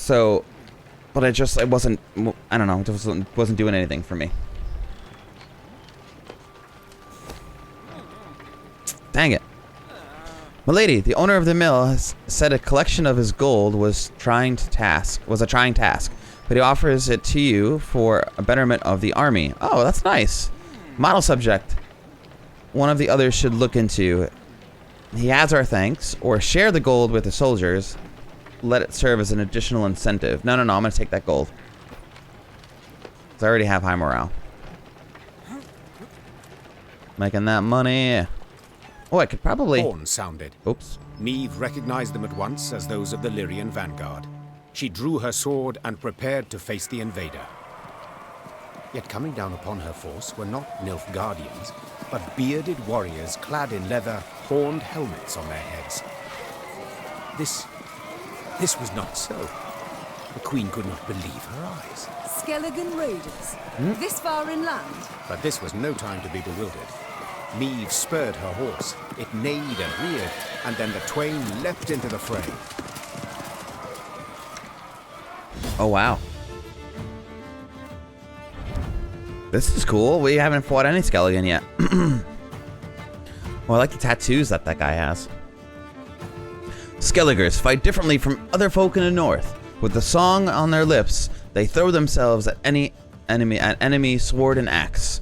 So, but it wasn't, I don't know, it wasn't doing anything for me. Dang it. Milady, the owner of the mill, has said a collection of his gold was a trying task, but he offers it to you for a betterment of the army. Oh, that's nice. Model subject. One of the others should look into. He has our thanks, or share the gold with the soldiers. Let it serve as an additional incentive. No, I'm gonna take that gold. 'Cause I already have high morale. Making that money. Oh, I could probably... Horns sounded. Oops. Meve recognized them at once as those of the Lyrian vanguard. She drew her sword and prepared to face the invader. Yet coming down upon her force were not Nilfgaardians, but bearded warriors clad in leather, horned helmets on their heads. This was not so. The queen could not believe her eyes. Skelliger raiders? This far inland? But this was no time to be bewildered. Meve spurred her horse. It neighed and reared, and then the twain leapt into the fray. Oh, wow. This is cool. We haven't fought any Skelligan yet. Well, I like the tattoos that guy has. Skelligers fight differently from other folk in the north. With the song on their lips, they throw themselves at any enemy, sword and axe.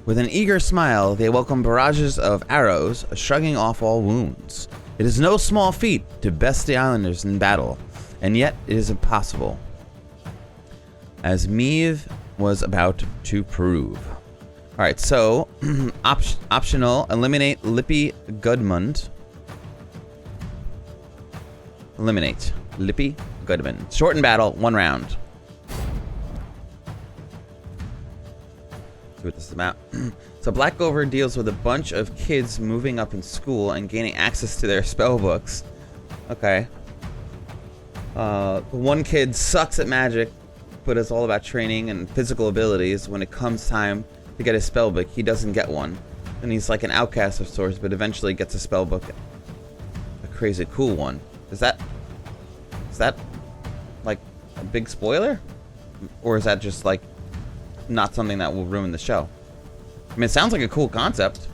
With an eager smile, they welcome barrages of arrows, shrugging off all wounds. It is no small feat to best the islanders in battle, and yet it is impossible, as Meve was about to prove. Alright, so, optional, eliminate Lippy Gudmund. Eliminate Lippy Gudmund. Shorten battle, 1 round. See what this is about. So Blackover deals with a bunch of kids moving up in school and gaining access to their spell books. Okay. One kid sucks at magic, but it's all about training and physical abilities. When it comes time to get a spell book, he doesn't get one. And he's like an outcast of sorts, but eventually gets a spell book. A crazy cool one. Is that like a big spoiler? Or is that just like not something that will ruin the show? I mean, it sounds like a cool concept.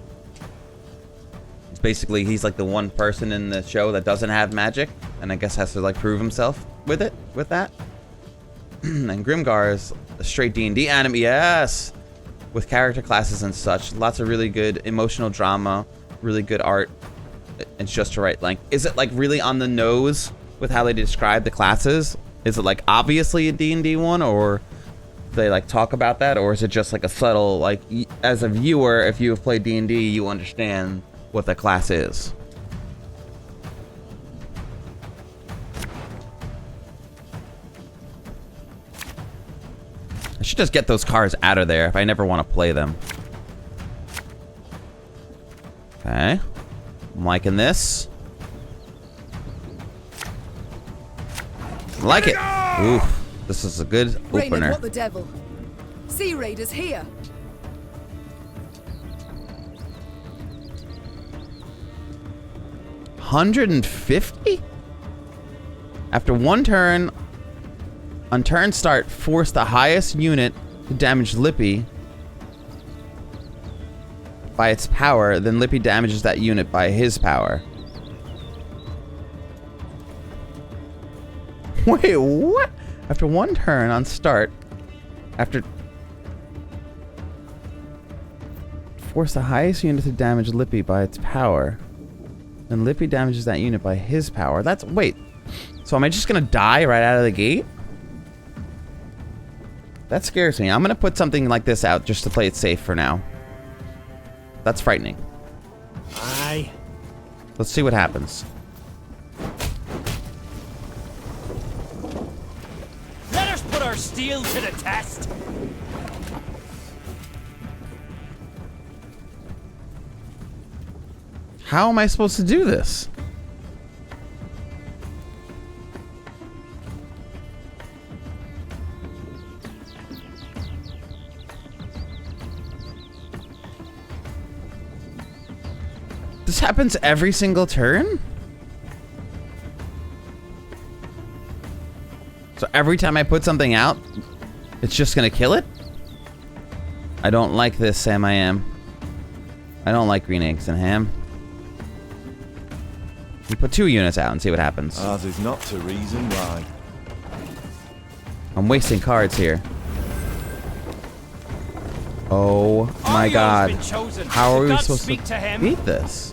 It's basically he's like the one person in the show that doesn't have magic, and I guess has to like prove himself with that. And Grimgar is a straight D&D anime, yes, with character classes and such. Lots of really good emotional drama, really good art. It's just the right length. Is it like really on the nose with how they describe the classes? Is it like obviously a D&D one, or they like talk about that, or is it just like a subtle, like as a viewer, if you have played D&D, you understand what the class is? I should just get those cars out of there if I never want to play them. Okay. I'm liking this. Like it. Oof. This is a good Raymond, opener. what the devil? Sea raiders here. $150? After one turn, on turn start, force the highest unit to damage Lippy by its power, then Lippy damages that unit by his power. Wait, what? After one turn on start, after force the highest unit to damage Lippy by its power, then Lippy damages that unit by his power. That's, wait, so am I just gonna die right out of the gate? That scares me. I'm gonna put something like this out just to play it safe for now. That's frightening. Aye. Let's see what happens. Let us put our steel to the test. How am I supposed to do this? This happens every single turn? every time I put something out, it's just gonna kill it? I don't like this, Sam I am. I don't like green eggs and ham. You put 2 units out and see what happens. Ours is not to reason why. I'm wasting cards here. Oh my Ario's god. been chosen. How are Did we God supposed speak to to him? beat this?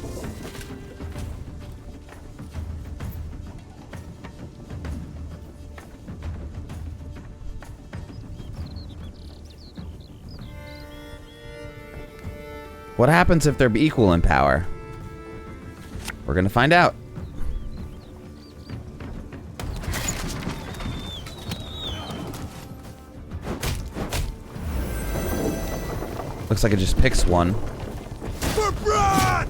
What happens if they're equal in power? We're gonna find out. Looks like it just picks one. For blood!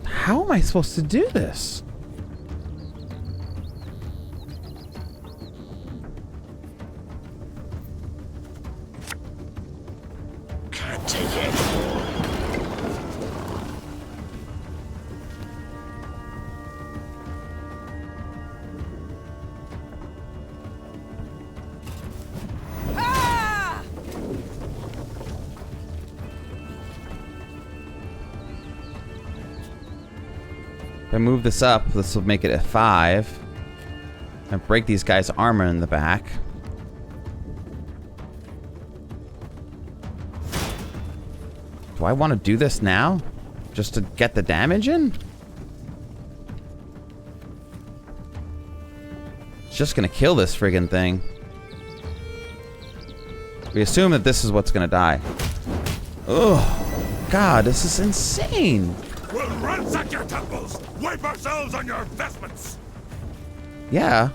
How am I supposed to do this? Can't take it. Ah! If I move this up, this will make it a 5. And break these guys' armor in the back. Do I want to do this now? Just to get the damage in? It's just gonna kill this friggin' thing. We assume that this is what's gonna die. Ugh. God, this is insane. We'll ransack your temples! Wipe ourselves on your vestments! Yeah.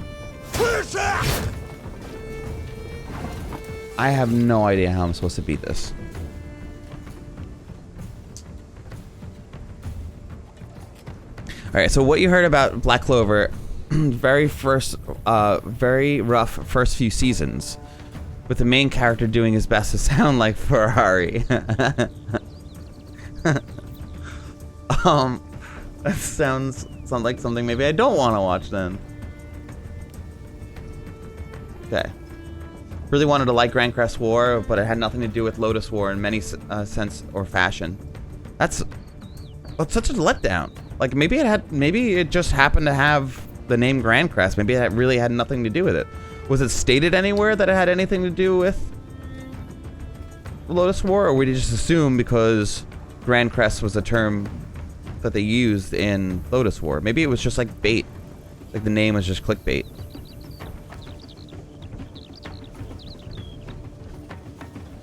I have no idea how I'm supposed to beat this. Alright, so what you heard about Black Clover, very rough first few seasons. With the main character doing his best to sound like Ferrari. That sounds like something maybe I don't want to watch then. Okay. Really wanted to like Grandcrest War, but it had nothing to do with Lotus War in many sense or fashion. That's such a letdown. Like maybe it just happened to have the name Grandcrest. Maybe it really had nothing to do with it. Was it stated anywhere that it had anything to do with Lotus War, or would you just assume because Grandcrest was a term that they used in Lotus War? Maybe it was just like bait. Like the name was just clickbait.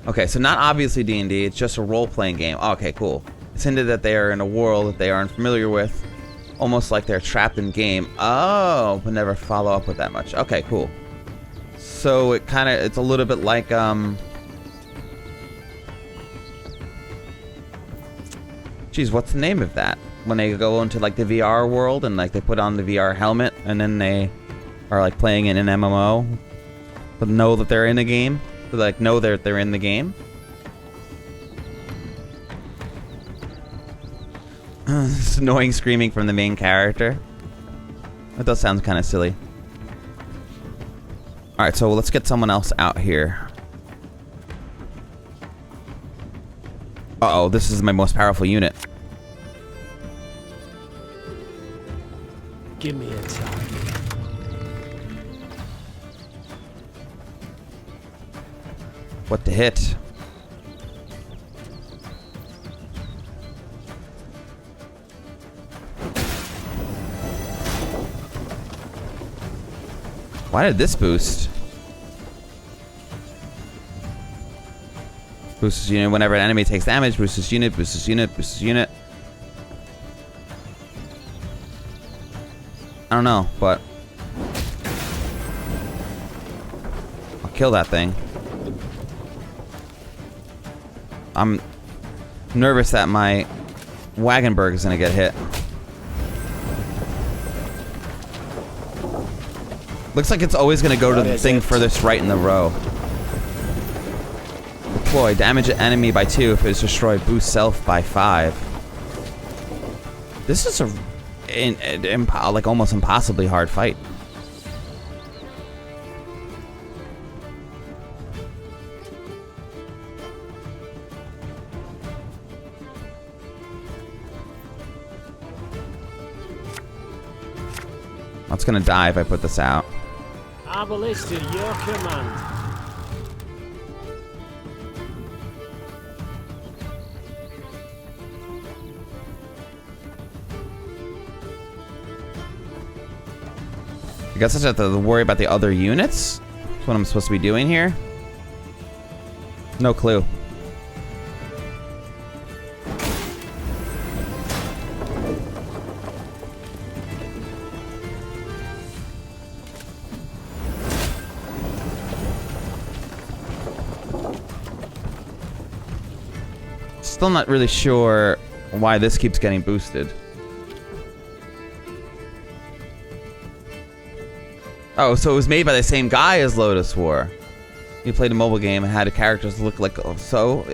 Okay, so not obviously D&D, it's just a role-playing game. Oh, okay, cool. It's hinted that they are in a world that they aren't familiar with, almost like they're trapped in game. Oh, but never follow up with that much. Okay, cool. So it's a little bit like, geez, what's the name of that? When they go into like the VR world and like they put on the VR helmet and then they are like playing in an MMO, but know that they're in a game. So like know that they're in the game. This annoying screaming from the main character. That does sound kind of silly. Alright, so let's get someone else out here. Uh-oh, this is my most powerful unit. Give me a time. What to hit? Why did this boost? Boosts unit whenever an enemy takes damage. Boosts unit, boosts unit, boosts unit. I don't know, but I'll kill that thing. I'm nervous that my Wagenberg is gonna get hit. Looks like it's always gonna go to the thing furthest right in the row. Deploy. Damage an enemy by 2 if it is destroyed. Boost self by 5. This is like almost impossibly hard fight. It's gonna die if I put this out. Obelisk to your command. I guess I just have to worry about the other units. That's what I'm supposed to be doing here. No clue. Still not really sure why this keeps getting boosted. Oh, so it was made by the same guy as Lotus War. He played a mobile game and had characters look like... So,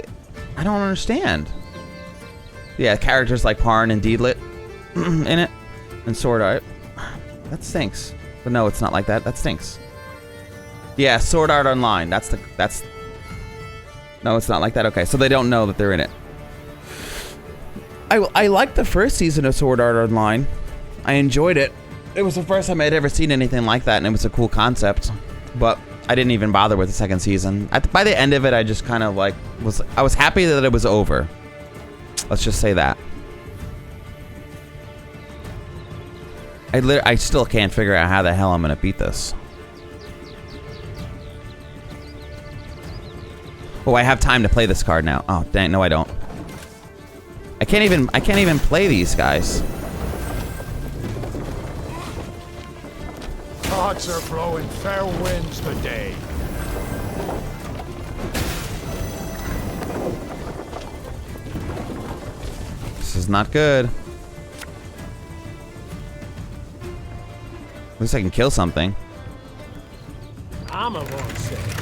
I don't understand. Yeah, characters like Parn and Deedlit in it. And Sword Art. That stinks. But no, it's not like that. That stinks. Yeah, Sword Art Online. That's... No, it's not like that. Okay, so they don't know that they're in it. I liked the first season of Sword Art Online. I enjoyed it. It was the first time I'd ever seen anything like that, and it was a cool concept. But I didn't even bother with the second season. By the end of it, I just kind of like I was happy that it was over. Let's just say that. I still can't figure out how the hell I'm gonna beat this. Oh, I have time to play this card now. Oh, dang, no I don't. I can't even play these guys. Gods are blowing fair winds today. This is not good. At least I can kill something. Armor won't save.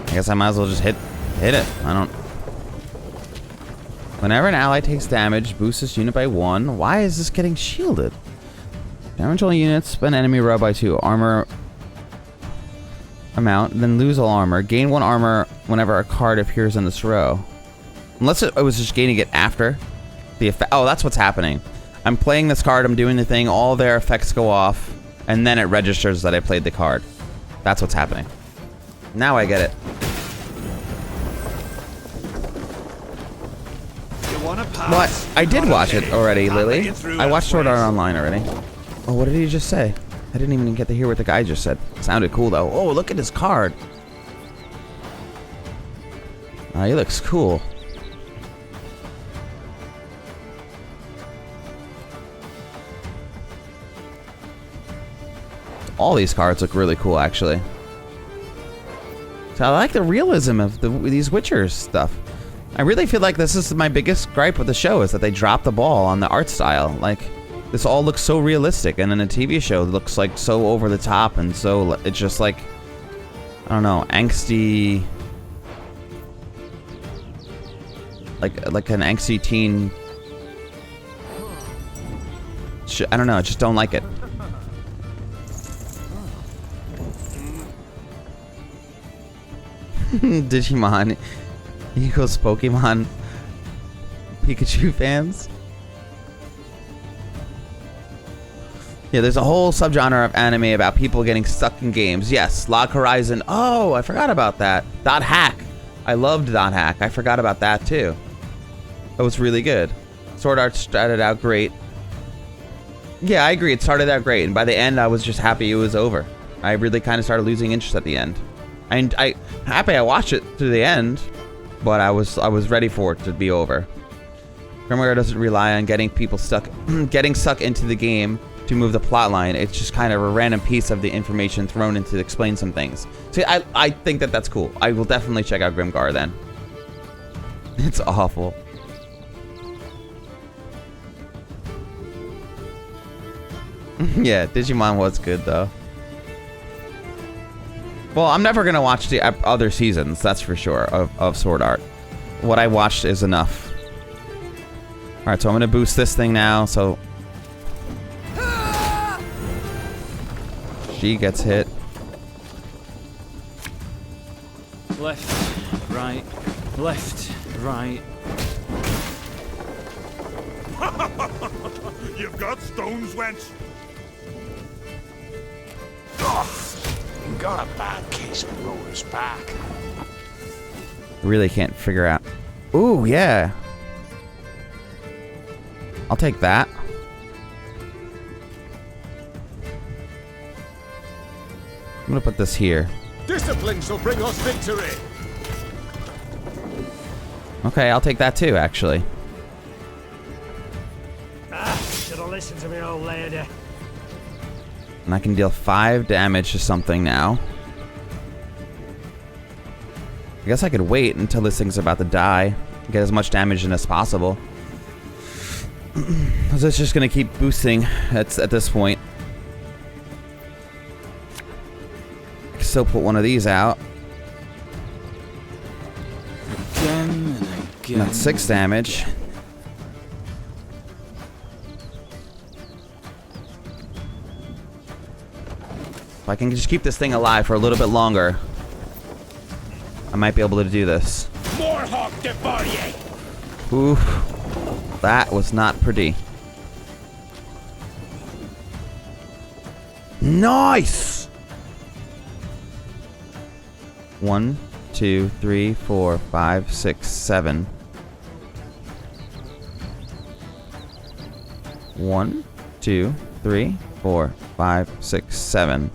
I guess I might as well just hit it. I don't... Whenever an ally takes damage, boost this unit by 1. Why is this getting shielded? Damage all units, spend enemy row by 2. Armor amount, then lose all armor. Gain 1 armor whenever a card appears in this row. Unless it was just gaining it after the effect. Oh, that's what's happening. I'm playing this card, I'm doing the thing, all their effects go off, and then it registers that I played the card. That's what's happening. Now I get it. What? I did watch it already, Lily. I watched Sword Art Online already. Oh, what did he just say? I didn't even get to hear what the guy just said. Sounded cool, though. Oh, look at his card. Oh, he looks cool. All these cards look really cool, actually. So I like the realism of these Witcher stuff. I really feel like this is my biggest gripe with the show, is that they dropped the ball on the art style. Like, this all looks so realistic, and in a TV show, it looks like so over the top, and so it's just like, I don't know, angsty, like an angsty teen. I don't know, I just don't like it. Digimon equals Pokemon Pikachu fans. Yeah, there's a whole subgenre of anime about people getting stuck in games. Yes, Log Horizon. Oh, I forgot about that. Dot Hack. I loved Dot Hack. I forgot about that too. That was really good. Sword Art started out great. Yeah, I agree. It started out great, and by the end, I was just happy it was over. I really kind of started losing interest at the end. And I happy I watched it to the end, but I was ready for it to be over. Thronebreaker doesn't rely on getting people stuck, getting sucked into the game to move the plot line. It's just kind of a random piece of the information thrown in to explain some things. See, I think that's cool. I will definitely check out Grimgar then. It's awful. Yeah, Digimon was good though. Well, I'm never gonna watch the other seasons, that's for sure, of Sword Art. What I watched is enough. Alright, so I'm gonna boost this thing now, so... She gets hit. Left, right, left, right. You've got stones, wench. You got a bad case of rollers back. Really can't figure out... Ooh, yeah. I'll take that. I'm gonna put this here. Discipline shall bring us victory. Okay, I'll take that too, actually. Should have listened to me, old lady. And I can deal 5 damage to something now. I guess I could wait until this thing's about to die. Get as much damage in as possible. Because it's just gonna keep boosting at this point. I can still put one of these out. Again and again. And that's 6 damage. If I can just keep this thing alive for a little bit longer, I might be able to do this. More hawk Devarier. Oof. That was not pretty. Nice! 1, 2, 3, 4, 5, 6, 7. 1, 2, 3, 4, 5, 6, 7.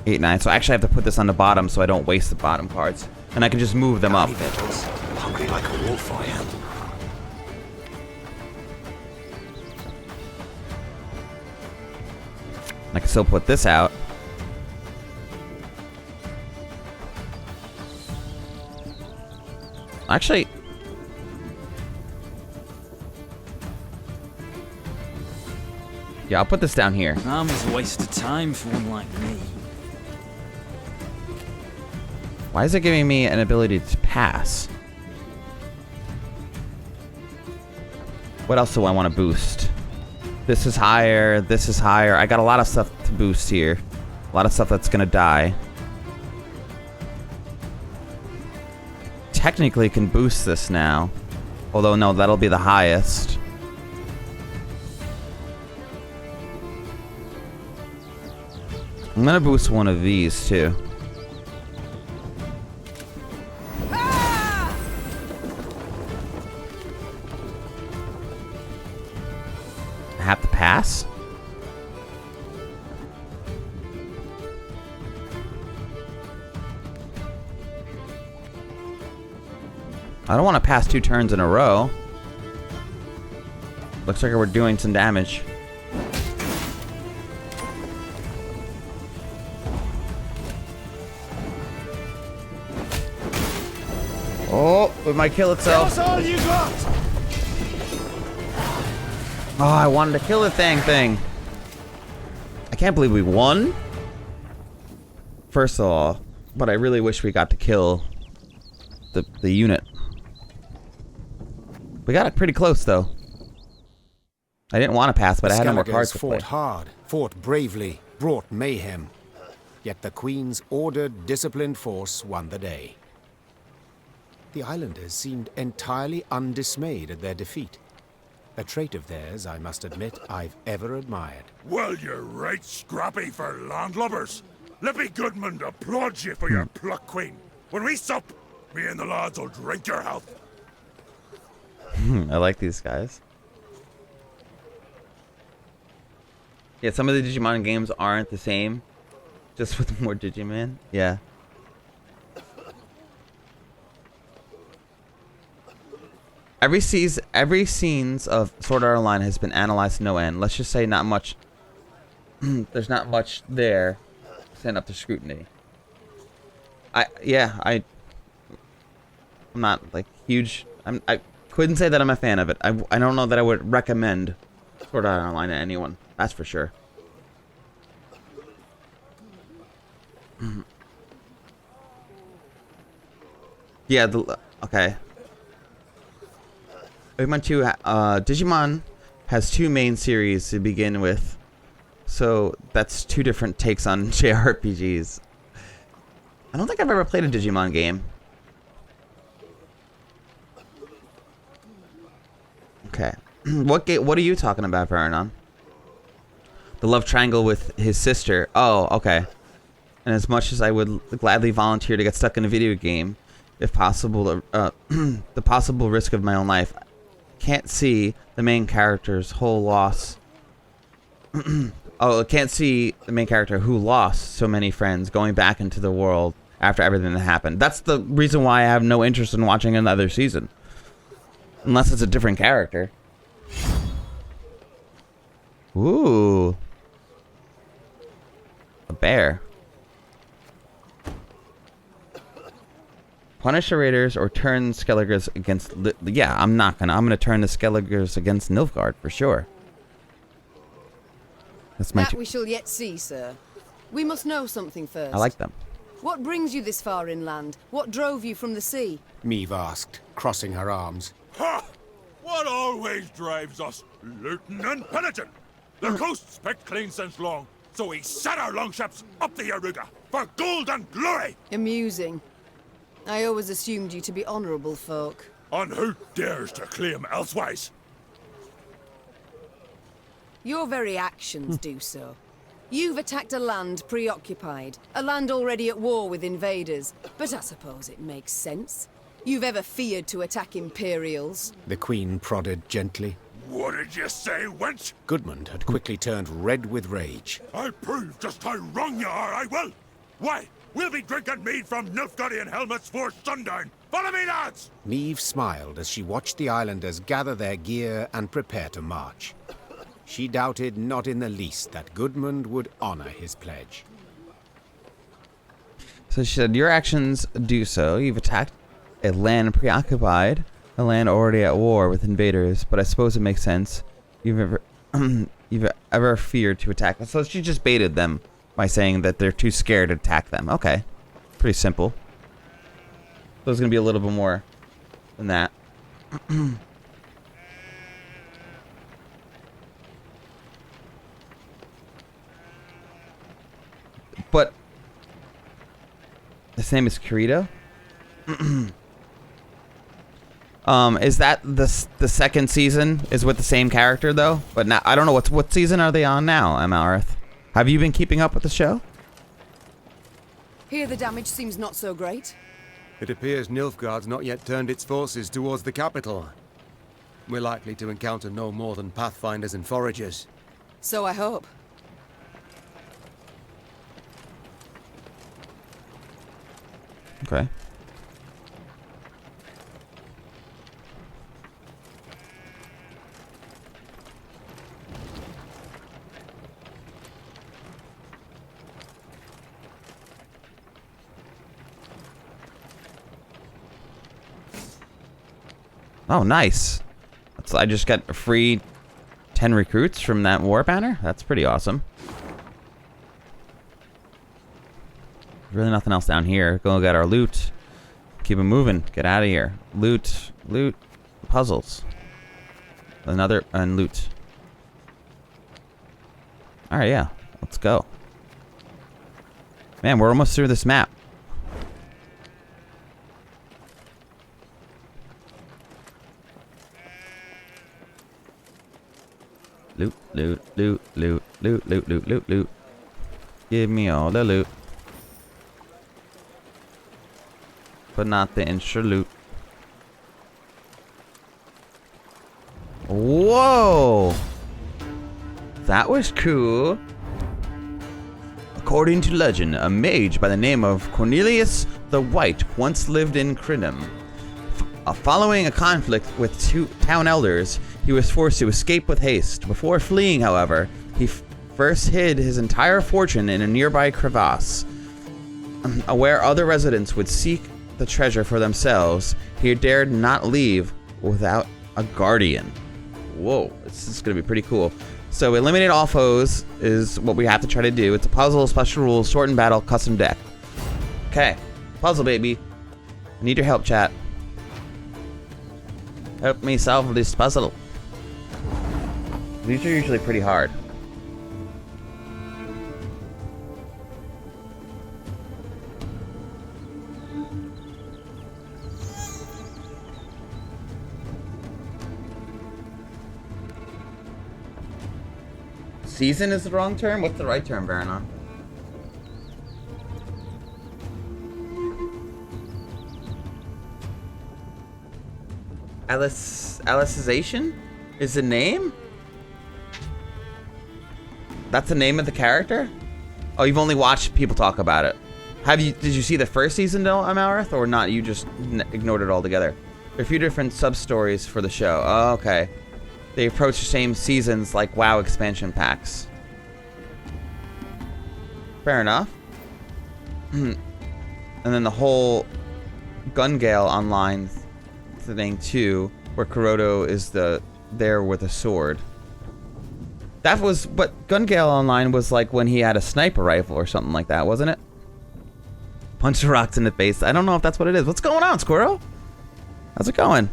8, 9. So I actually have to put this on the bottom so I don't waste the bottom cards. And I can just move them up. Hungry like a wolf, I am. I can still put this out. Actually... Yeah, I'll put this down here. Time is a waste of time for one like me. Why is it giving me an ability to pass? What else do I want to boost? This is higher, this is higher. I got a lot of stuff to boost here. A lot of stuff that's gonna die. Technically can boost this now. Although no, that'll be the highest. I'm gonna boost one of these too. I have to pass? I don't want to pass 2 turns in a row. Looks like we're doing some damage. Oh, it might kill itself. That's all you got. Oh, I wanted to kill the thing. I can't believe we won. First of all, but I really wish we got to kill the unit. We got it pretty close, though. I didn't want to pass, but I had no more cards to play. Fought hard, fought bravely, brought mayhem. Yet the Queen's ordered, disciplined force won the day. The islanders seemed entirely undismayed at their defeat. A trait of theirs, I must admit, I've ever admired. Well, you're right scrappy for landlubbers. Let me Goodman applaud you for your pluck, Queen. When we sup, me and the lads will drink your health. I like these guys. Yeah, some of the Digimon games aren't the same. Just with more Digimon. Yeah. Every scenes of Sword Art Online has been analyzed to no end. Let's just say not much. There's not much there to stand up to scrutiny. I'm not like huge. I couldn't say that I'm a fan of it. I don't know that I would recommend Sword Art Online to anyone. That's for sure. Yeah, okay. Digimon has 2 main series to begin with. So that's 2 different takes on JRPGs. I don't think I've ever played a Digimon game. Okay. What are you talking about, Vernon? The love triangle with his sister. Oh, okay. And as much as I would gladly volunteer to get stuck in a video game, if possible, the possible risk of my own life, can't see the main character's whole loss. Oh, I can't see the main character who lost so many friends going back into the world after everything that happened. That's the reason why I have no interest in watching another season. Unless it's a different character. Ooh. A bear. Punish the raiders or turn Skelligers against... Yeah, I'm gonna turn the Skelligers against Nilfgaard for sure. That's my... That we shall yet see, sir. We must know something first. I like them. What brings you this far inland? What drove you from the sea? Meve asked, crossing her arms. Ha! What always drives us? Looting and pillaging. The coast's picked clean since long, so we set our longships up the Yaruga for gold and glory. Amusing. I always assumed you to be honourable folk. And who dares to claim elsewise? Your very actions do so. You've attacked a land preoccupied, a land already at war with invaders, but I suppose it makes sense. You've ever feared to attack Imperials? The Queen prodded gently. What did you say, wench? Gudmund had quickly turned red with rage. I'll prove just how wrong you are, I will! Why, we'll be drinking mead from Nilfgaardian helmets for sundown! Follow me, lads! Meve smiled as she watched the islanders gather their gear and prepare to march. She doubted not in the least that Gudmund would honor his pledge. So she said, your actions do so. You've attacked a land preoccupied, a land already at war with invaders, but I suppose it makes sense. You've ever feared to attack them. So she just baited them by saying that they're too scared to attack them. Okay. Pretty simple. There's going to be a little bit more than that. But his name is Kirito. Is that the second season is with the same character though? But now I don't know what season are they on now, Amalrith? Have you been keeping up with the show? Here the damage seems not so great. It appears Nilfgaard's not yet turned its forces towards the capital. We're likely to encounter no more than pathfinders and foragers. So I hope. Okay. Oh, nice. I just got a free 10 recruits from that war banner. That's pretty awesome. Really nothing else down here. Go get our loot. Keep it moving. Get out of here. Loot. Loot. Puzzles. Another. And loot. Alright, yeah. Let's go. Man, we're almost through this map. Loot, loot, loot, loot, loot, loot, loot, loot, loot. Give me all the loot. But not the intra loot. Whoa! That was cool. According to legend, a mage by the name of Cornelius the White once lived in Crinum. Following a conflict with 2 town elders, he was forced to escape with haste. Before fleeing, however, he first hid his entire fortune in a nearby crevasse. Where other residents would seek the treasure for themselves, he dared not leave without a guardian. Whoa, this is gonna be pretty cool. So eliminate all foes is what we have to try to do. It's a puzzle, special rules, shortened battle, custom deck. Okay, puzzle baby. I need your help, chat. Help me solve this puzzle. These are usually pretty hard. Season is the wrong term? What's the right term, Varanon? Alicization is the name? That's the name of the character? Oh, you've only watched people talk about it. Did you see the first season though, Amalrath, or not? You just ignored it altogether. There are a few different sub-stories for the show. Oh, okay. They approach the same seasons like WoW expansion packs. Fair enough. And then the whole Gungale online thing too, where Kuroto is there with a sword. That was, but Gungale Online was like when he had a sniper rifle or something like that, wasn't it? Punch the rocks in the face. I don't know if that's what it is. What's going on, Squirrel? How's it going?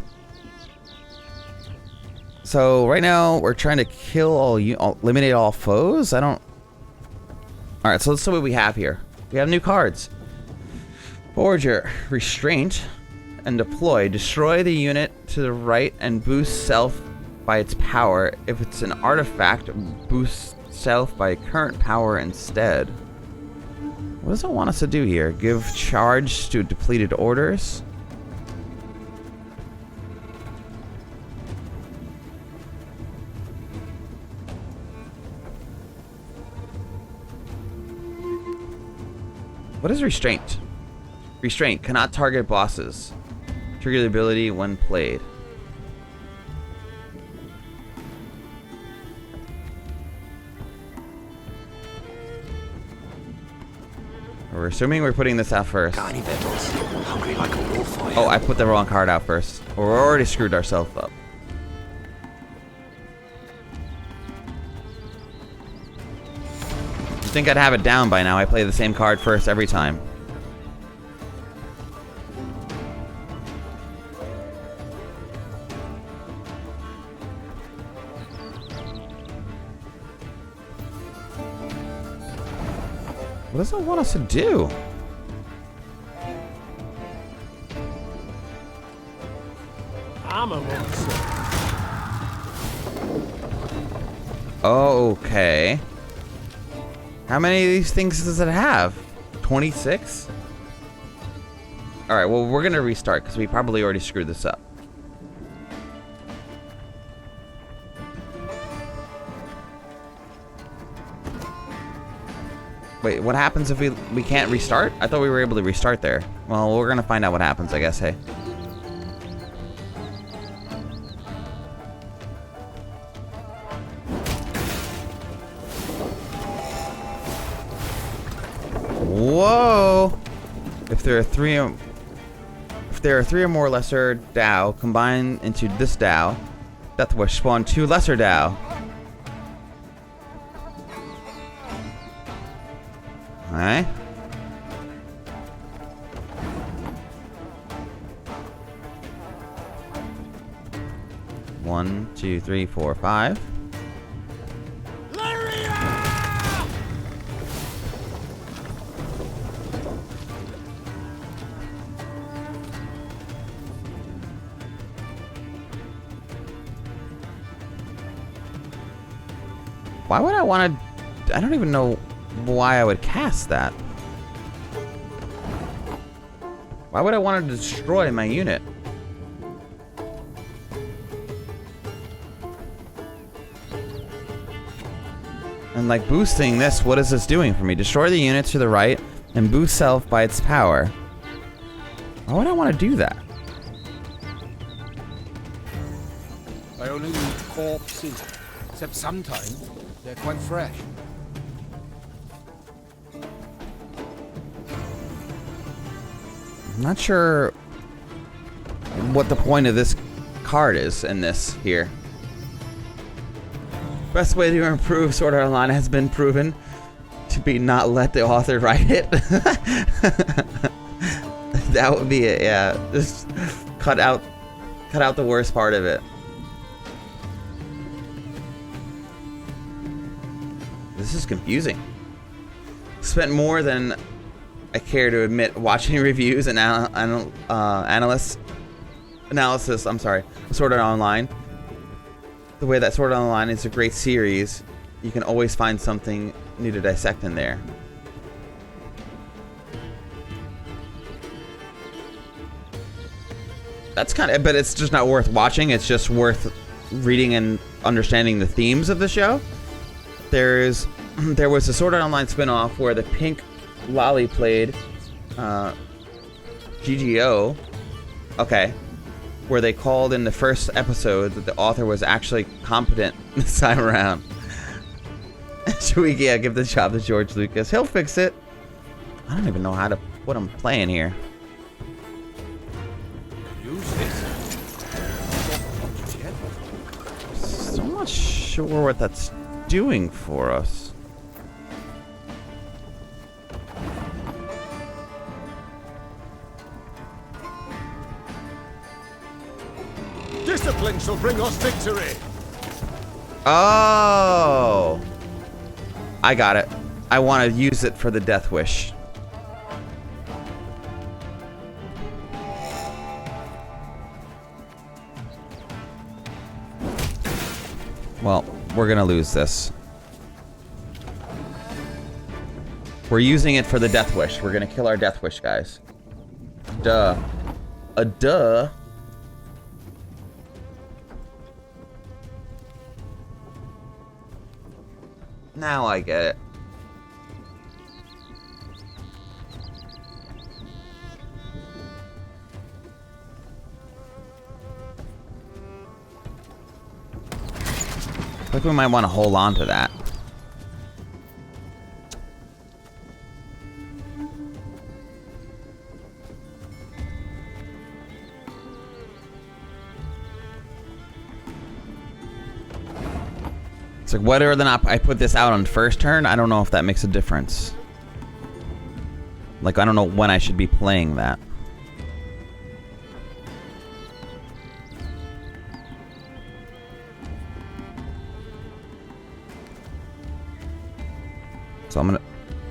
So right now we're trying to kill eliminate all foes. I don't. All right, so let's see what we have here. We have new cards. Forager, Restraint, and Deploy. Destroy the unit to the right and boost self by its power. If it's an artifact, boost self by current power instead. What does it want us to do here? Give charge to depleted orders. What is Restraint? Restraint cannot target bosses. Trigger the ability when played. We're assuming we're putting this out first. Got any victuals? Hungry like a wolf, I am. Oh, I put the wrong card out first. We're already screwed ourselves up. I think I'd have it down by now. I play the same card first every time. What does it want us to do? I'm a monster. Okay. How many of these things does it have? 26? Alright, well, we're gonna restart because we probably already screwed this up. Wait, what happens if we can't restart? I thought we were able to restart there. Well, we're gonna find out what happens, I guess, hey. Whoa! If there are three or more lesser Dao combined into this Dao, Death Wish spawn 2 lesser Dao. Alright. One, two, three, four, 5. Why would I want to... I don't even know why I would cast that. Why would I want to destroy my unit? And like boosting this, what is this doing for me? Destroy the unit to the right and boost self by its power. Why would I want to do that? I only eat corpses, except sometimes they're quite fresh. I'm not sure what the point of this card is in this here. Best way to improve Sword Art Online has been proven to be not let the author write it. That would be it, yeah. Just cut out the worst part of it. This is confusing. Spent more than I care to admit watching reviews and analysis. I'm sorry. Sword Art Online. The way that Sword Art Online is a great series, you can always find something new to dissect in there. That's kind of, but it's just not worth watching. It's just worth reading and understanding the themes of the show. There was a Sword Art Online spin-off where the pink lolly played GGO. Okay. Where they called in the first episode that the author was actually competent this time around. Should we give the job to George Lucas? He'll fix it. I don't even know what I'm playing here. So I'm not sure what that's doing for us. Discipline shall bring us victory. Oh, I got it. I want to use it for the Death Wish. Well, we're gonna lose this. We're using it for the Death Wish. We're gonna kill our Death Wish, guys. Duh. Duh. Now I get it. I think we might want to hold on to that. It's like whether or not I put this out on first turn, I don't know if that makes a difference. Like, I don't know when I should be playing that. So I'm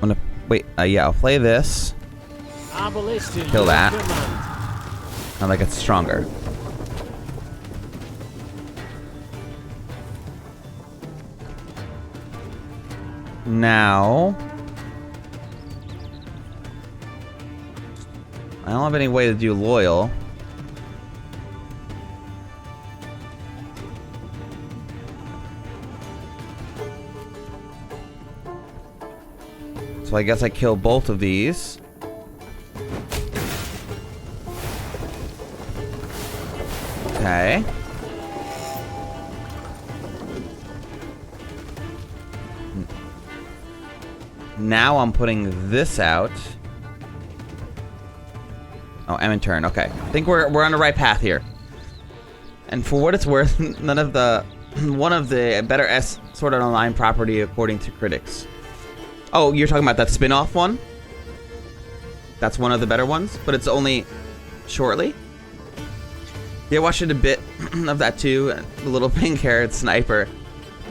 gonna wait. Yeah, I'll play this. Kill that. Now that gets stronger. Now I don't have any way to do loyal. So I guess I kill both of these. Okay. Now I'm putting this out. Oh, I'm in turn. Okay. I think we're on the right path here. And for what it's worth, one of the better Sword Art Online property according to critics. Oh, you're talking about that spin-off one? That's one of the better ones, but it's only shortly. Yeah, I watched a bit of that too. The little pink haired sniper.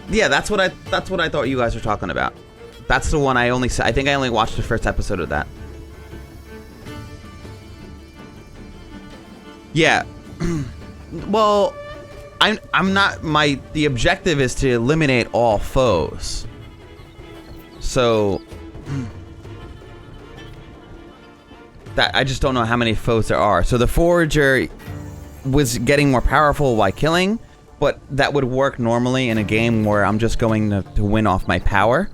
Yeah, that's what I thought you guys were talking about. That's the one I think I only watched the first episode of that. Yeah. Well, I'm not the objective is to eliminate all foes. So that I just don't know how many foes there are. So the Forager was getting more powerful while killing, but that would work normally in a game where I'm just going to win off my power,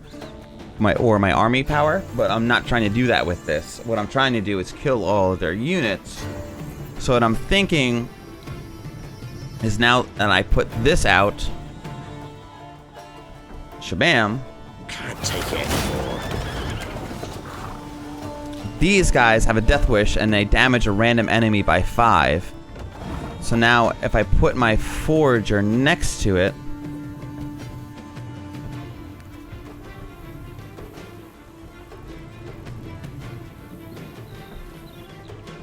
my army power, but I'm not trying to do that with this. What I'm trying to do is kill all of their units. So what I'm thinking is now that I put this out, shabam. Can't take it anymore. These guys have a death wish and they damage a random enemy by 5. So now if I put my Forager next to it,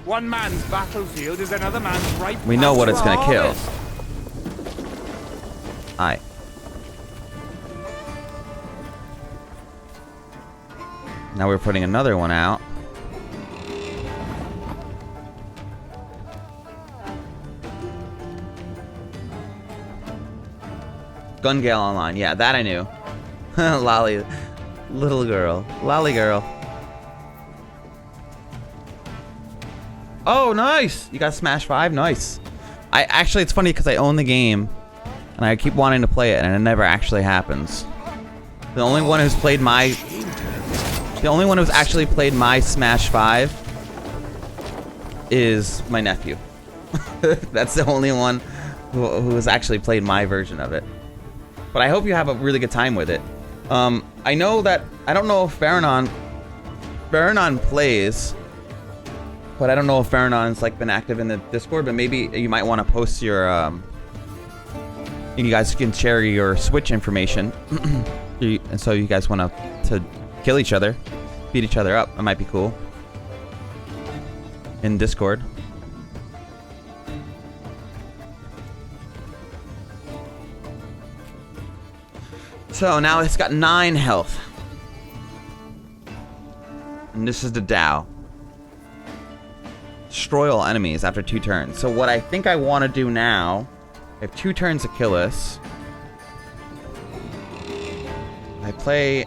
One man's battlefield is another man's right. We know what it's gonna kill. harvest. Aye. Now we're putting another one out. Gun Gale Online. Yeah, that I knew. Lolly. Little girl. Lolly girl. Oh, nice! You got Smash 5? Nice. Actually, it's funny because I own the game, and I keep wanting to play it, and it never actually happens. The only one who's played my... The only one who's actually played my Smash 5 is my nephew. That's the only one who has actually played my version of it. But I hope you have a really good time with it. I know that... I don't know if Baranon plays... But I don't know if Faranon's like been active in the Discord, but maybe you might want to post your you guys can share your Switch information. And so you guys want to kill each other, beat each other up. That might be cool. In Discord. So now it's got 9 health. And this is the Dow. Destroy all enemies after 2 turns. So what I think I want to do now, I have 2 turns to kill us. I play...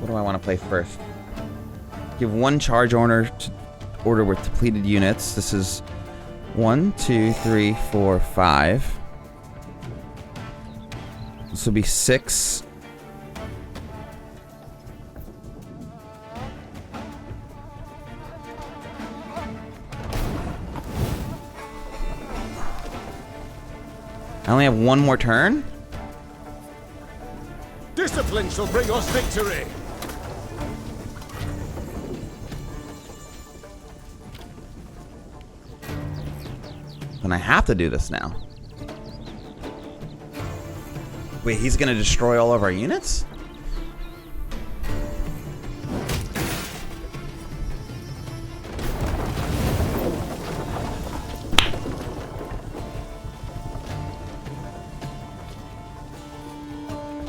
What do I want to play first? Give 1 charge order with depleted units. This is 1, 2, 3, 4, 5. This will be 6. I only have 1 more turn? Discipline shall bring us victory. Then I have to do this now. Wait, he's gonna destroy all of our units?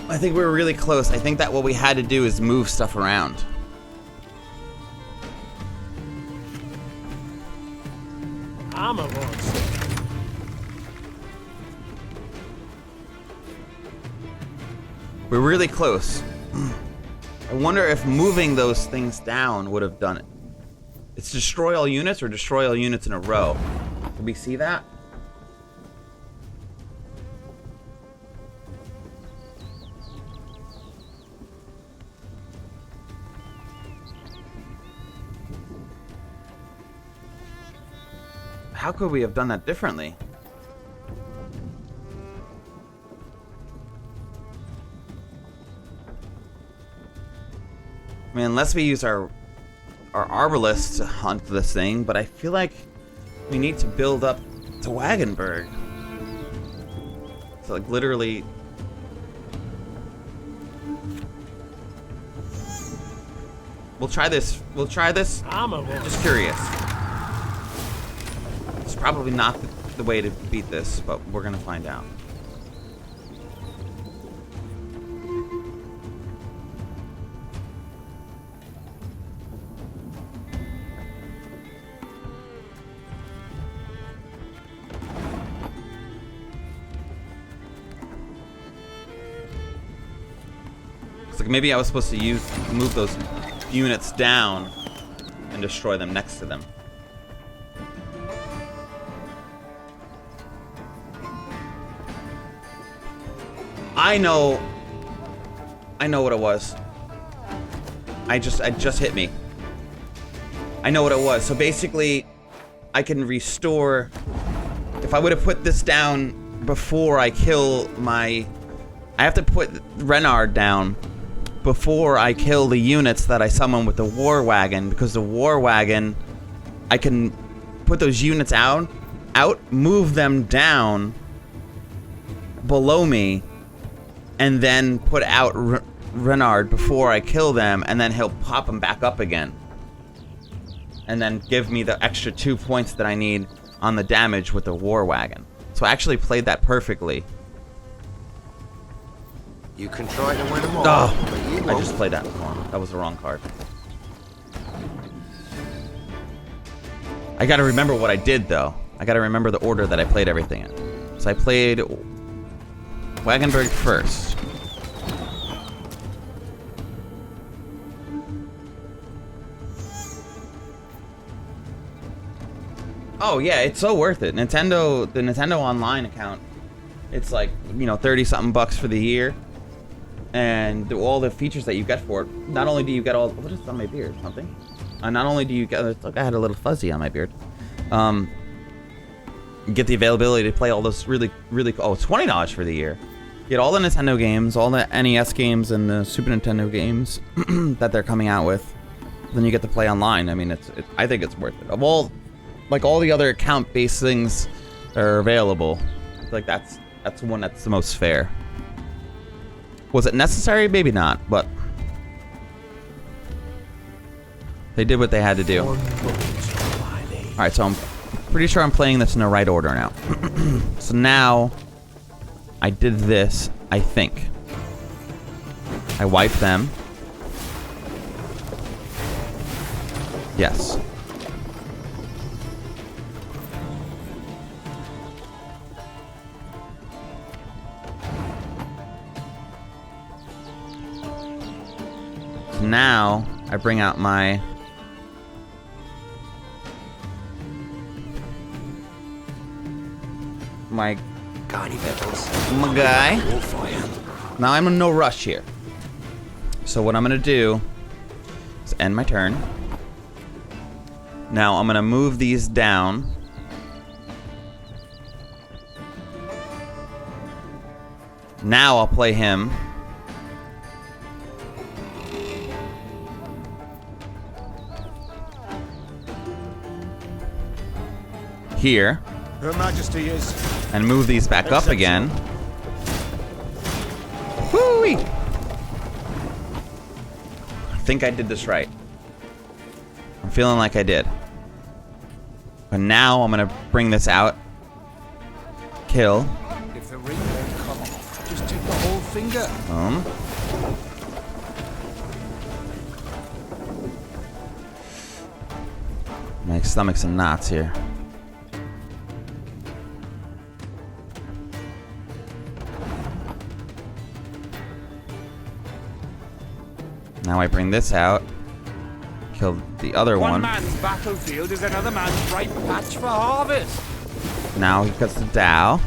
I think we were really close. I think that what we had to do is move stuff around. I'm a monster. We're really close. I wonder if moving those things down would have done it. It's destroy all units or destroy all units in a row. Can we see that? How could we have done that differently? I mean, unless we use our arbalists to hunt this thing, but I feel like we need to build up to Wagenburg. So like literally... We'll try this. We'll try this. I'm a monster. Just curious. It's probably not the way to beat this, but we're gonna find out. It's like maybe I was supposed to move those units down and destroy them next to them. I know what it was. It just hit me. I know what it was. So basically, I can restore. If I would have put this down before I kill my, I have to put Renard down before I kill the units that I summon with the War Wagon, because the War Wagon, I can put those units out, move them down below me, and then put out Renard before I kill them, and then he'll pop them back up again. and then give me the extra 2 points that I need on the damage with the war wagon. So I actually played that perfectly. You can try to win them all, Oh, but you I won't. just played that wrong. That was the wrong card. I gotta remember what I did, though. I gotta remember the order that I played everything in. So I played Wagenburg first. Oh yeah, it's so worth it. The Nintendo Online account, it's like, you know, 30-something bucks for the year. And all the features that you get for it, not only do you get all... What is on my beard? Something? Not only do you get... Look, I had a little fuzzy on my beard. You get the availability to play all those really... Oh, it's $20 for the year. You get all the Nintendo games, all the NES games, and the Super Nintendo games that they're coming out with. Then you get to play online. I mean, I think it's worth it. Of all... Like, all the other account-based things that are available, I feel like that's the one that's the most fair. Was it necessary? Maybe not, but... They did what they had to do. Alright, so I'm pretty sure I'm playing this in the right order now. So now, I did this, I think. I wiped them. Yes. Now, I bring out my... My guy. Now I'm in no rush here. So what I'm gonna do is end my turn. Now I'm gonna move these down. Now I'll play him. Here. Her Majesty is... And move these back up again. Whoo-wee! I think I did this right. I'm feeling like I did. But now I'm gonna bring this out. Kill. If the ring won't come off, just take the whole finger. My stomach's in knots here. Now I bring this out. Kill the other one. One man's battlefield is another man's ripe patch for harvest. Now he cuts the Dow.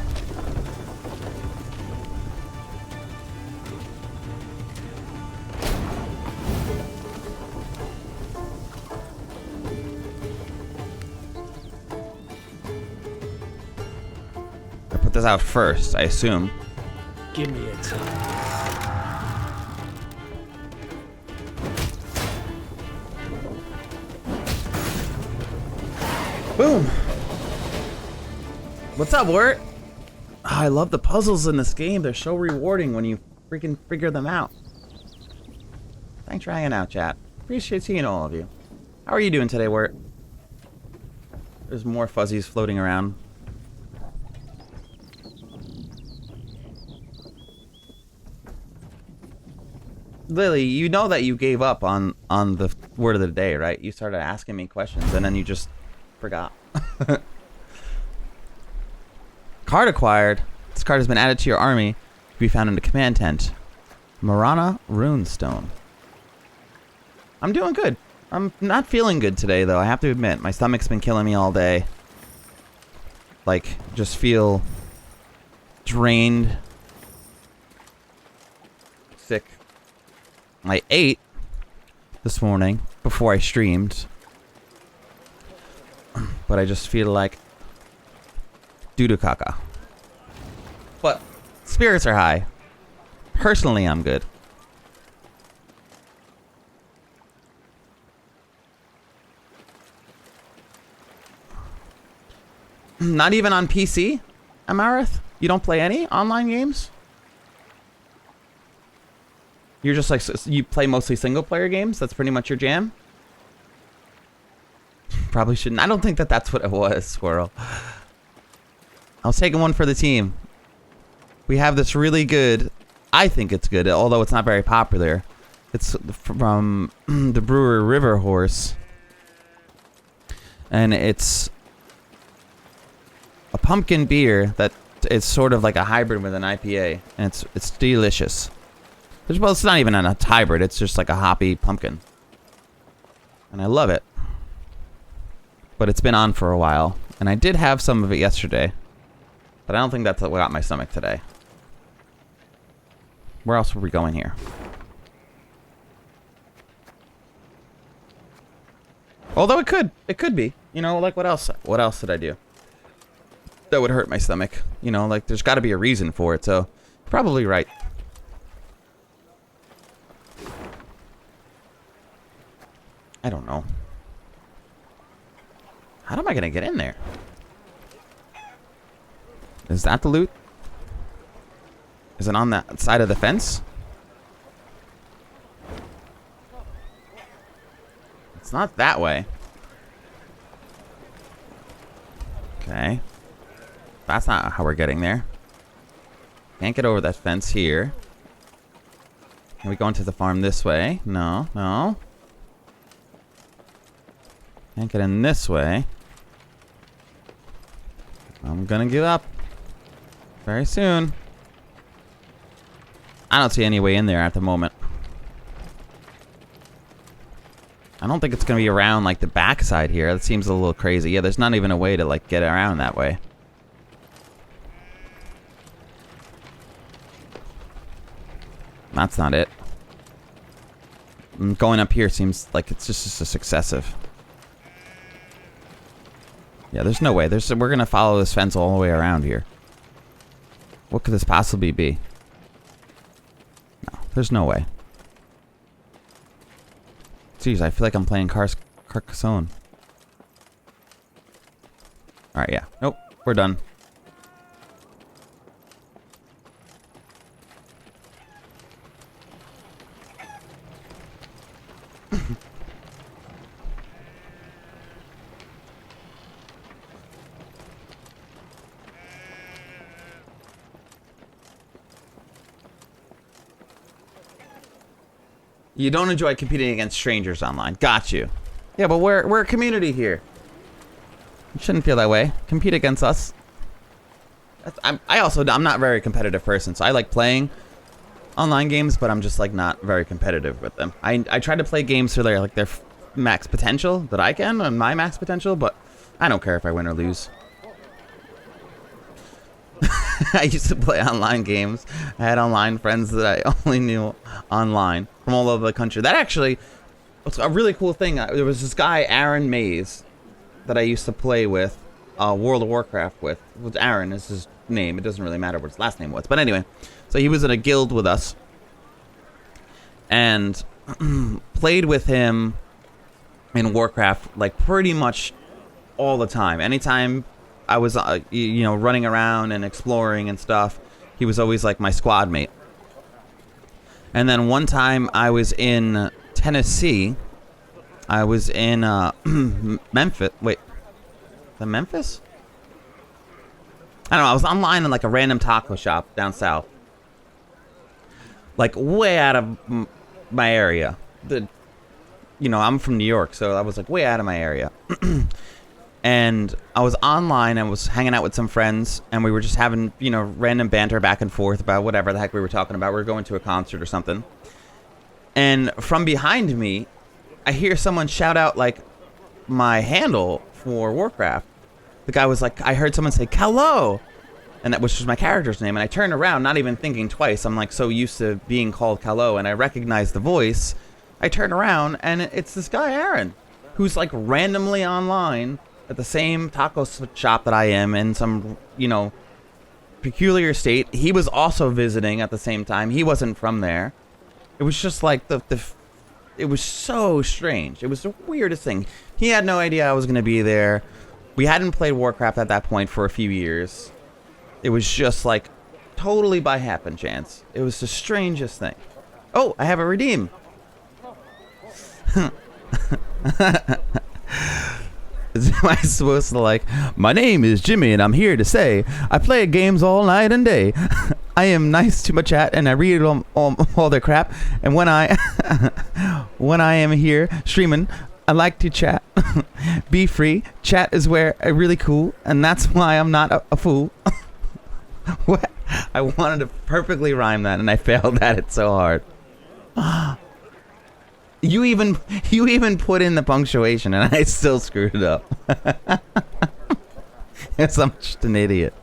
I put this out first, I assume. Give me a time. Boom. What's up, Wirt? Oh, I love the puzzles in this game. They're so rewarding when you freaking figure them out. Thanks for hanging out, chat. Appreciate seeing all of you. How are you doing today, Wirt? There's more fuzzies floating around. Lily, you know that you gave up on the word of the day, right? You started asking me questions and then you just forgot. Card acquired. This card has been added to your army to be found in the command tent. Marana Runestone. I'm doing good. I'm not feeling good today, though. I have to admit, my stomach's been killing me all day. Like, just feel drained, sick. I ate this morning before I streamed, but I just feel like doo-doo caca. But spirits are high. Personally, I'm good. Not even on PC, Amarith? You don't play any online games? You're just like, you play mostly single player games? That's pretty much your jam? Probably shouldn't. I don't think that that's what it was, Squirrel. I was taking one for the team. We have this really good... I think it's good, although it's not very popular. It's from the brewer River Horse. And it's a pumpkin beer that is sort of like a hybrid with an IPA. And it's delicious. Well, it's not even a hybrid. It's just like a hoppy pumpkin. And I love it. But it's been on for a while. And I did have some of it yesterday. But I don't think that's what got my stomach today. Where else were we going here? Although it could be. You know, like what else? What else did I do that would hurt my stomach? You know, like there's got to be a reason for it. So, probably right. I don't know. How am I gonna get in there? Is that the loot? Is it on that side of the fence? It's not that way. Okay. That's not how we're getting there. Can't get over that fence here. Are we going to the farm this way? No, no. Can't get in this way. I'm gonna give up. Very soon. I don't see any way in there at the moment. I don't think it's gonna be around like the backside here. That seems a little crazy. Yeah, there's not even a way to like get around that way. That's not it. Going up here seems like it's just a successive. Yeah, there's no way. We're gonna follow this fence all the way around here. What could this possibly be? No, there's no way. Jeez, I feel like I'm playing Carcassonne. Alright, yeah. Nope, we're done. You don't enjoy competing against strangers online. Got you. Yeah, but we're a community here. You shouldn't feel that way. Compete against us. I'm not a very competitive person, so I like playing online games, but I'm just like not very competitive with them. I try to play games for their max potential that I can, and my max potential, but I don't care if I win or lose. I used to play online games. I had online friends that I only knew online from all over the country. That actually was a really cool thing. There was this guy, Aaron Mays, that I used to play with, World of Warcraft with. Aaron is his name. It doesn't really matter what his last name was. But anyway, so he was in a guild with us. And played with him in Warcraft like pretty much all the time. Anytime I was, running around and exploring and stuff, he was always like my squad mate. And then one time I was in Tennessee. I was in Memphis. Wait, the Memphis? I don't know. I was online in like a random taco shop down south, like way out of my area. I'm from New York, so I was like way out of my area. And I was online and was hanging out with some friends, and we were just having, random banter back and forth about whatever the heck we were talking about. We were going to a concert or something. And from behind me, I hear someone shout out, like, my handle for Warcraft. The guy was like, I heard someone say, Hello! And that was just my character's name. And I turned around, not even thinking twice. I'm, like, so used to being called Hello, and I recognized the voice. I turn around, and it's this guy, Aaron, who's, like, randomly online at the same taco shop that I am in some, peculiar state. He was also visiting at the same time. He wasn't from there. It was just like it was so strange. It was the weirdest thing. He had no idea I was going to be there. We hadn't played Warcraft at that point for a few years. It was just like totally by happen chance. It was the strangest thing. Oh, I have a redeem. Am I supposed to like, my name is Jimmy and I'm here to say I play games all night and day. I am nice to my chat and I read all their crap. And when I when I am here streaming, I like to chat. Be free. Chat is where I really cool, and that's why I'm not a fool. What? I wanted to perfectly rhyme that, and I failed at it so hard. You even put in the punctuation, and I still screwed it up. Yes, I'm just an idiot.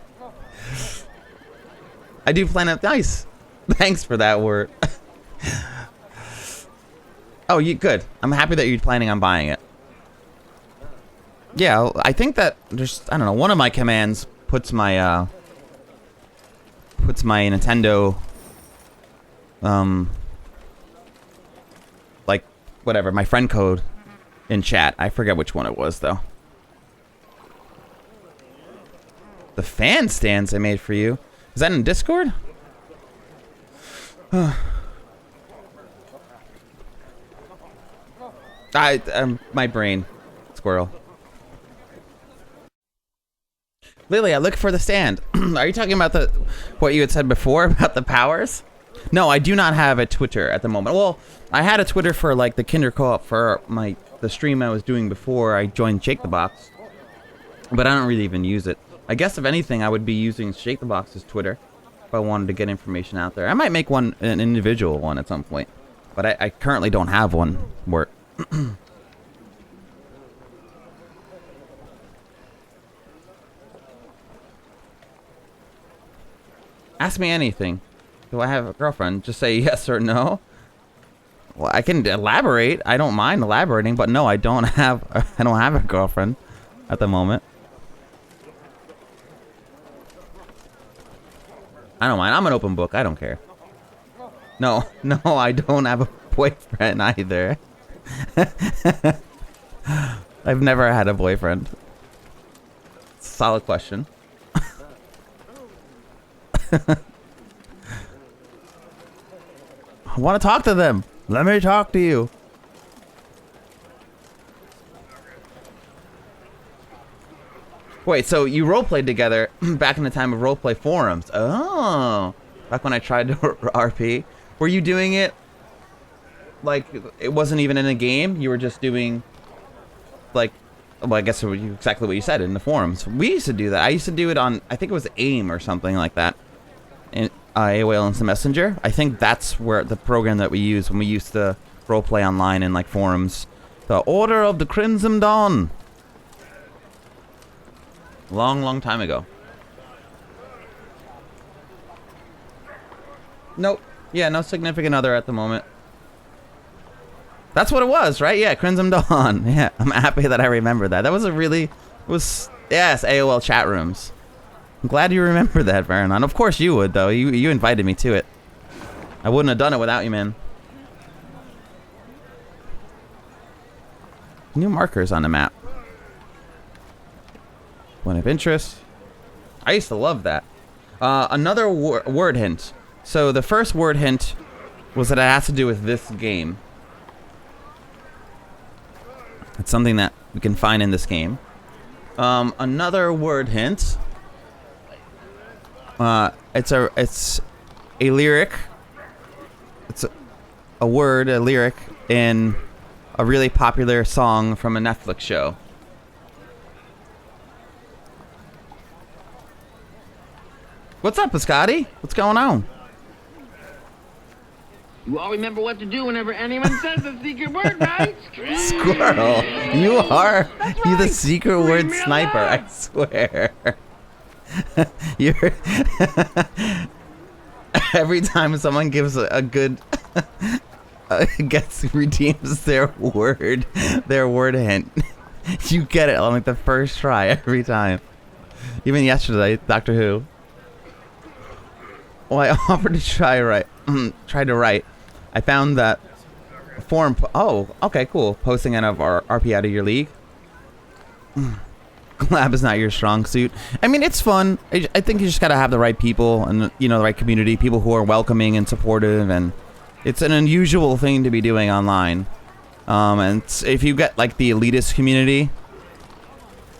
I do plan up. Nice. Thanks for that word. Oh, good. I'm happy that you're planning on buying it. Yeah, I think that there's, I don't know, one of my commands puts my Nintendo, like, whatever, my friend code in chat. I forget which one it was, though. The fan stands I made for you. Is that in Discord? My brain. Squirrel. Lily, I look for the stand. Are you talking about what you had said before about the powers? No, I do not have a Twitter at the moment. Well, I had a Twitter for like the Kinder Co-op for the stream I was doing before I joined Shake the Box. But I don't really even use it. I guess if anything, I would be using Shake the Box's Twitter if I wanted to get information out there. I might make an individual one at some point. But I currently don't have one where... Ask me anything. Do I have a girlfriend? Just say yes or no. Well, I can elaborate. I don't mind elaborating, but no, I don't have a girlfriend at the moment. I don't mind. I'm an open book. I don't care. No, I don't have a boyfriend either. I've never had a boyfriend. Solid question. I want to talk to them. Let me talk to you. Wait, so you roleplayed together back in the time of roleplay forums. Oh. Back when I tried to RP. Were you doing it like it wasn't even in a game? You were just doing like, well, I guess exactly what you said in the forums. We used to do that. I used to do it on, I think it was AIM or something like that. In AOL Instant Messenger. I think that's where the program that we used when we used to roleplay online in like forums. The Order of the Crimson Dawn. Long time ago. Nope. Yeah, no significant other at the moment. That's what it was, right? Yeah, Crimson Dawn. Yeah, I'm happy that I remember that. That was yes, AOL chat rooms. I'm glad you remember that, Varanon. Of course you would, though. You invited me to it. I wouldn't have done it without you, man. New markers on the map. Point of interest. I used to love that. Another word hint. So the first word hint was that it has to do with this game. It's something that we can find in this game. Another word hint. It's a lyric. It's a lyric in a really popular song from a Netflix show. What's up, Piscotti? What's going on? You all remember what to do whenever anyone says the secret word, right? Squirrel, you are the secret word sniper, I swear. You're every time someone gives a good redeems their word hint, you get it on like the first try every time. Even yesterday, Doctor Who. Well, I offered to tried to write. I found that forum. Oh, okay, cool. Posting out of our RP out of your league. Collab is not your strong suit. I mean, it's fun. I think you just gotta have the right people and the right community, people who are welcoming and supportive, and it's an unusual thing to be doing online. And if you get like the elitist community,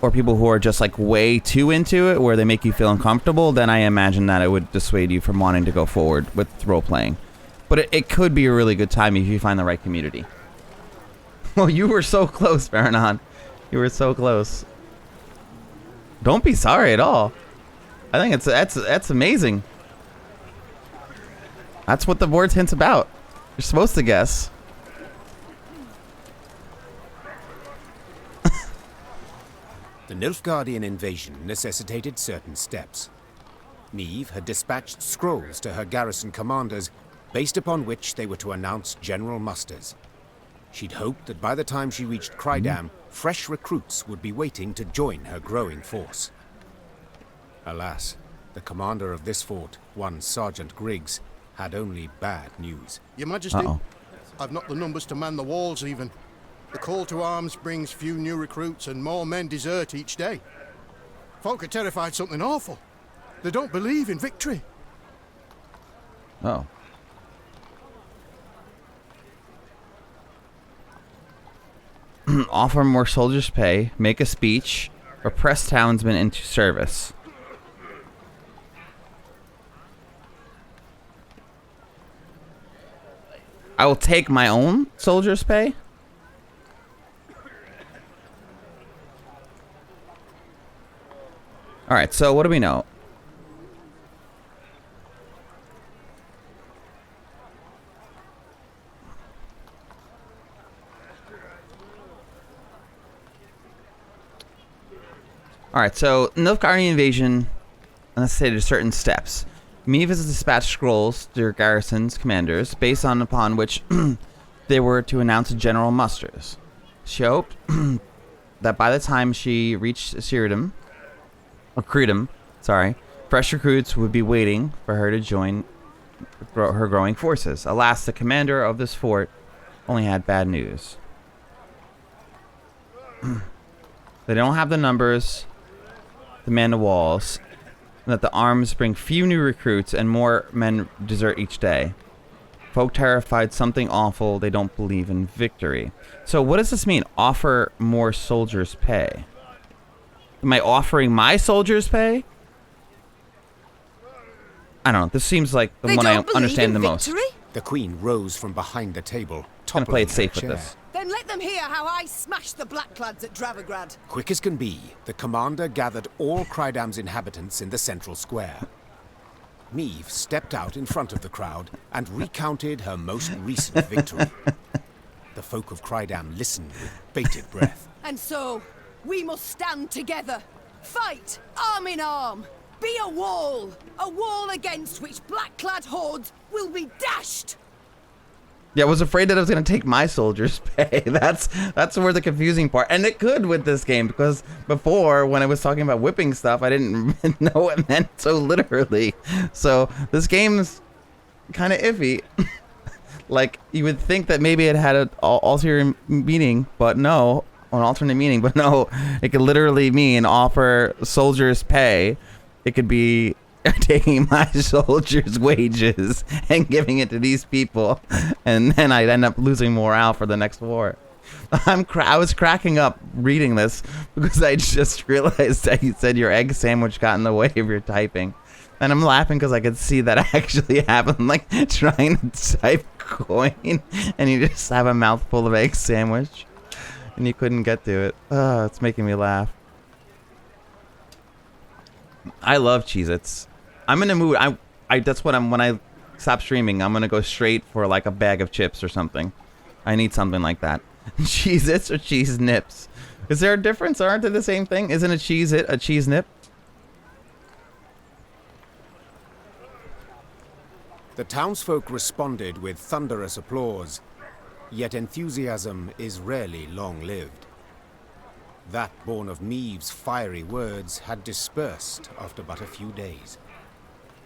or people who are just like way too into it, where they make you feel uncomfortable, then I imagine that it would dissuade you from wanting to go forward with role playing. But it could be a really good time if you find the right community. Well, you were so close, Faranon. You were so close. Don't be sorry at all. I think that's amazing. That's what the board's hint's about. You're supposed to guess. The Nilfgaardian invasion necessitated certain steps. Meve had dispatched scrolls to her garrison commanders, based upon which they were to announce general musters. She'd hoped that by the time she reached Crydam, fresh recruits would be waiting to join her growing force. Alas, the commander of this fort, one Sergeant Griggs, had only bad news. Your Majesty, I've not the numbers to man the walls even. The call to arms brings few new recruits and more men desert each day. Folk are terrified something awful. They don't believe in victory. Oh. Offer more soldiers' pay, make a speech, or press townsmen into service. I will take my own soldiers' pay. All right, so what do we know? All right, so Nilfgaardian invasion necessitated certain steps. Meve has dispatched scrolls to her garrison's commanders, based upon which they were to announce general musters. She hoped that by the time she reached Crydam, fresh recruits would be waiting for her to join her growing forces. Alas, the commander of this fort only had bad news. They don't have the numbers to man the walls, and that the arms bring few new recruits and more men desert each day. Folk terrified something awful, they don't believe in victory. So what does this mean? Offer more soldiers' pay? Am I offering my soldiers' pay? I don't know. This seems like the one I understand the most. The Queen rose from behind the table, Gonna play it safe with this. Then let them hear how I smashed the Blackclads at Dravigrad. Quick as can be, the commander gathered all Crydam's inhabitants in the central square. Meve stepped out in front of the crowd and recounted her most recent victory. The folk of Crydam listened with bated breath. And so, we must stand together. Fight, arm in arm. Be a wall against which black-clad hordes will be dashed. Yeah, I was afraid that I was going to take my soldiers' pay. That's where the confusing part. And it could with this game, because before, when I was talking about whipping stuff, I didn't know what it meant so literally. So this game's kind of iffy. Like, you would think that maybe it had an ulterior meaning, but no. An alternate meaning, but no. It could literally mean offer soldiers' pay. It could be taking my soldiers' wages and giving it to these people, and then I'd end up losing morale for the next war. I was cracking up reading this because I just realized that you said your egg sandwich got in the way of your typing, and I'm laughing because I could see that actually happen. Like trying to type coin, and you just have a mouthful of egg sandwich, and you couldn't get to it. Oh, it's making me laugh. I love Cheez-Its. I'm in a mood. That's what when I stop streaming, I'm gonna go straight for like a bag of chips or something. I need something like that. Cheez-Its or cheese nips? Is there a difference? Aren't they the same thing? Isn't a Cheez-It a cheese nip? The townsfolk responded with thunderous applause, yet enthusiasm is rarely long-lived. That born of Meve's fiery words had dispersed after but a few days.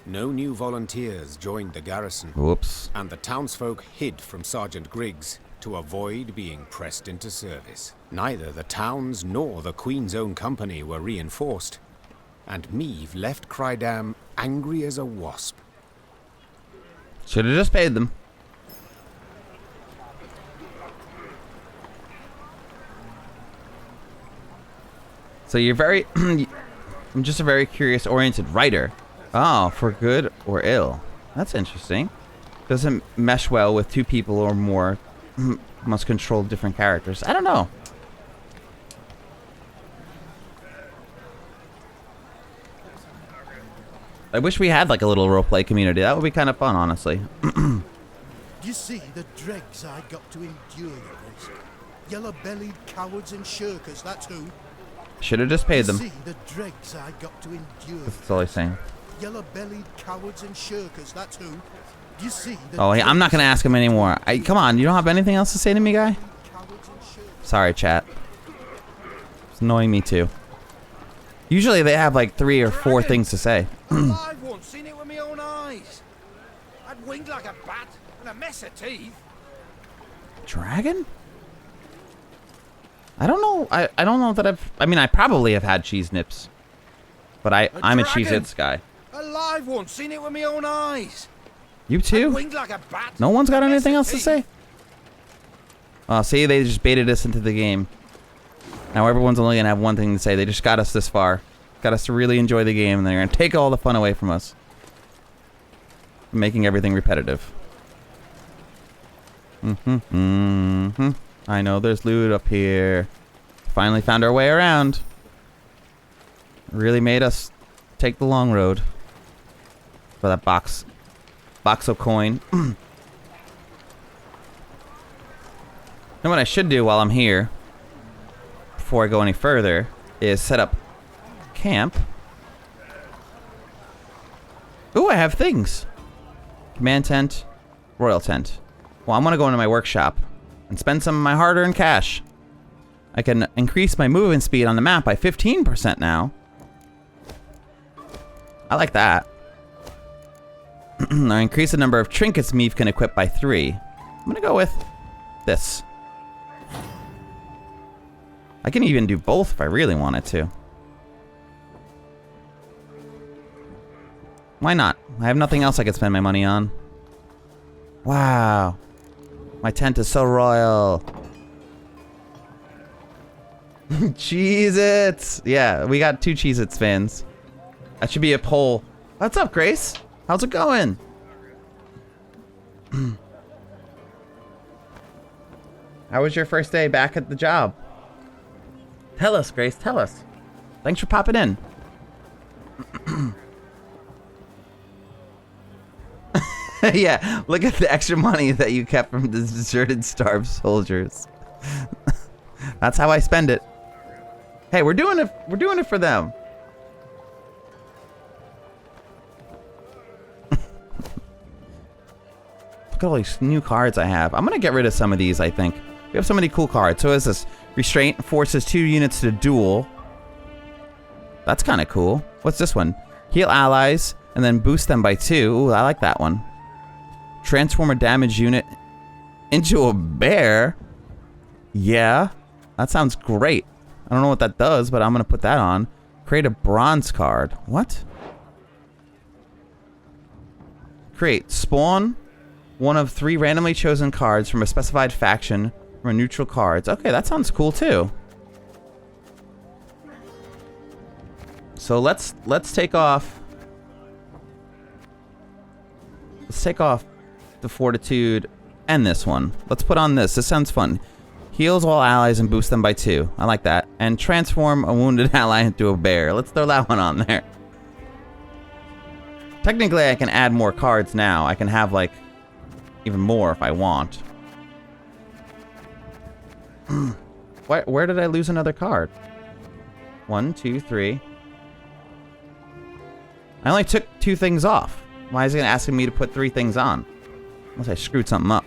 No new volunteers joined the garrison. Whoops. And the townsfolk hid from Sergeant Griggs to avoid being pressed into service. Neither the towns nor the Queen's own company were reinforced, and Meve left Crydam angry as a wasp. Should have just paid them. So you're very... I'm just a very curious, oriented writer. Oh, for good or ill. That's interesting. Doesn't mesh well with two people or more. Must control different characters. I don't know. I wish we had like a little roleplay community. That would be kind of fun, honestly. You see the dregs I got to endure, Grace. Yellow-bellied cowards and shirkers, that's who. Should have just paid them. See the dregs I got to endure. That's all he's saying. Yellow-bellied cowards and shirkers, that's who. You see the Oh, I'm not gonna ask him anymore. Come on, you don't have anything else to say to me, guy? Sorry, chat. It's annoying me too. Usually they have like 3 or 4 things to say. I've once seen it with my own eyes. I'd winged like a bat and a mess of teeth. Dragon? I don't know. I don't know that I mean, I probably have had cheese nips. But I'm a Cheez-Its guy. Alive once seen it with my own eyes. You too? Winged like a bat. No one's got anything else to say? Oh, see, they just baited us into the game. Now everyone's only gonna have one thing to say. They just got us this far. Got us to really enjoy the game, and they're gonna take all the fun away from us. Making everything repetitive. I know there's loot up here. Finally found our way around. Really made us take the long road. For that box of coin. And what I should do while I'm here, before I go any further, is set up camp. Ooh, I have things. Command tent, royal tent. Well, I'm gonna go into my workshop and spend some of my hard-earned cash. I can increase my movement speed on the map by 15% now. I like that. I increase the number of trinkets Meve can equip by 3. I'm gonna go with this. I can even do both if I really wanted to. Why not? I have nothing else I could spend my money on. Wow. My tent is so royal. Cheez-Its! Yeah, we got 2 Cheez-Its fans. That should be a poll. What's up, Grace? How's it going? How was your first day back at the job? Tell us, Grace, tell us. Thanks for popping in. Yeah, look at the extra money that you kept from the deserted, starved soldiers. That's how I spend it. Hey, we're doing it for them. Look at all these new cards I have. I'm gonna get rid of some of these, I think. We have so many cool cards. So is this restraint forces 2 units to duel. That's kind of cool. What's this one? Heal allies and then boost them by 2. Ooh, I like that one. Transform a damaged unit into a bear. Yeah, that sounds great. I don't know what that does, but I'm gonna put that on. Create a bronze card. What? Create. Spawn one of 3 randomly chosen cards from a specified faction from a neutral cards. Okay, that sounds cool too. So let's take off. Let's take off the fortitude and this one. Let's put on this. This sounds fun. Heals all allies and boost them by 2. I like that. And transform a wounded ally into a bear. Let's throw that one on there. Technically, I can add more cards now. I can have like even more if I want. Where did I lose another card? 1, 2, 3. I only took 2 things off. Why is it asking me to put 3 things on? Unless I screwed something up.